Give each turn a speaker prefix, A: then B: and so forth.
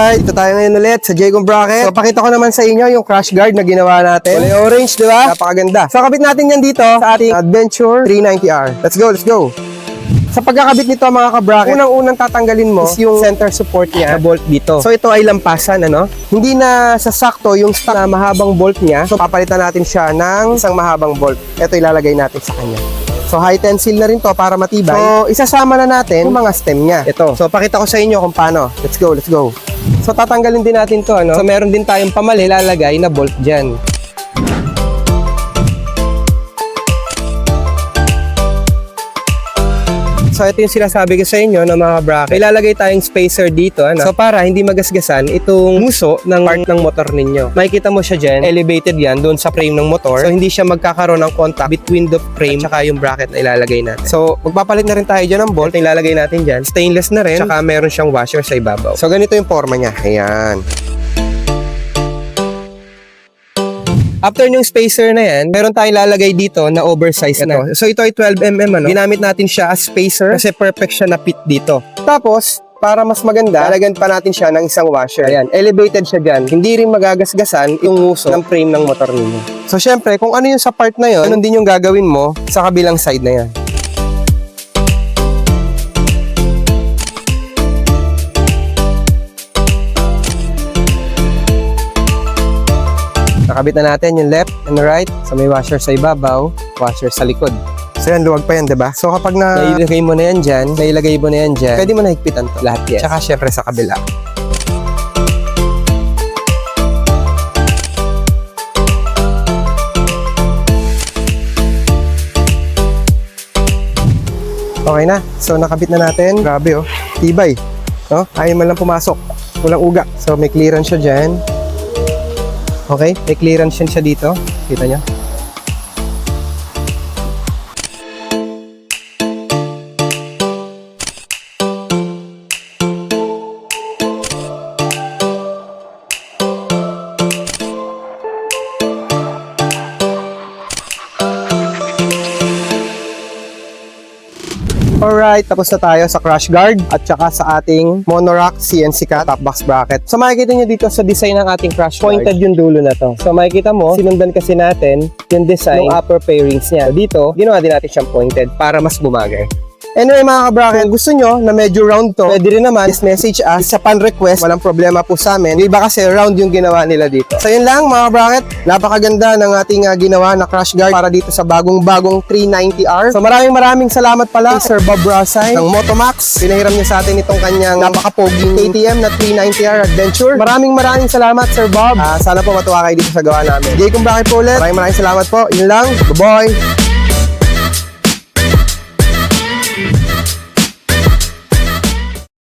A: Alright, ito tayo ngayon ulit sa Jaycom Bracket. So, pakita ko naman sa inyo yung crash guard na ginawa natin. Kulay orange, di ba? Napakaganda. So, kabit natin yan dito sa ating Adventure 390R. Let's go, let's go. Sa pagkakabit nito mga ka-bracket, unang-unang tatanggalin mo is yung center support niya na bolt dito. So, ito ay lampasan, ano? Hindi na sasakto yung stock na mahabang bolt niya. So, papalitan natin siya ng isang mahabang bolt. Ito ilalagay natin sa kanya. So, high tensile na rin to para matibay. So, isasama na natin yung mga stem niya. Ito. So, pakita ko sa inyo kung paano. Let's go, let's go. So, tatanggalin din natin to, ano? So, meron din tayong pamali lalagay na bolt dyan. So, ito yung sinasabi ko sa inyo na mga bracket. Ilalagay tayong spacer dito, ano? So, para hindi magasgasan itong muso ng part ng motor ninyo. Makikita mo siya dyan, elevated yan doon sa frame ng motor. So, hindi siya magkakaroon ng contact between the frame at saka yung bracket na ilalagay natin. So, magpapalit na rin tayo dyan ng bolt na ilalagay natin dyan. Stainless na rin, saka meron siyang washer sa ibabaw. So, ganito yung forma niya. Ayan. After yung spacer na yan, meron tayong lalagay dito na oversize na. So ito ay 12mm, ano? Ginamit natin siya as spacer kasi perfect siya na fit dito. Tapos, para mas maganda, lalagyan pa natin siya ng isang washer. Ayan, elevated siya dyan. Hindi rin magagasgasan yung uso ng frame ng motor ninyo. So syempre, kung ano yung sa part na yun, anong din yung gagawin mo sa kabilang side na yan. Nakabit na natin yung left and right. So may washer sa ibabaw, washer sa likod. So yan, luwag pa yan, diba? So kapag nailagay mo na yan dyan, nailagay mo na yan dyan, pwede mo na higpitan to. Lahat yan. Tsaka syempre sa kabila. Okay na. So nakabit na natin. Grabe oh. Tibay. No? Ayaw man lang pumasok. Walang uga. So may clearance siya dyan. Okay, may clearance siya dito. Kita nyo? Alright, tapos na tayo sa crash guard at saka sa ating Monorock CNC Cat top box bracket. So makikita nyo dito sa design ng ating crash guard, pointed yung dulo na to. So makikita mo, sinundan kasi natin yung design ng upper pairings niya. So, dito, ginawa din natin siyang pointed para mas bumagay. Anyway mga ka-bracket, kung gusto nyo na medyo round to, pwede rin naman, just message us sa pan request, walang problema po sa amin. Iba kasi round yung ginawa nila dito. So yun lang mga ka-bracket, napakaganda ng ating ginawa na crash guard para dito sa bagong 390R. So maraming salamat pala kay Sir Bob Rasay ng Motomax. Pinahiram niya sa atin itong kanyang napakapoging KTM na 390R Adventure. Maraming salamat Sir Bob. Sana po matuwa kayo dito sa gawa namin. Jaycom Bracket po ulit. Maraming salamat po. Yun lang. Bye-bye.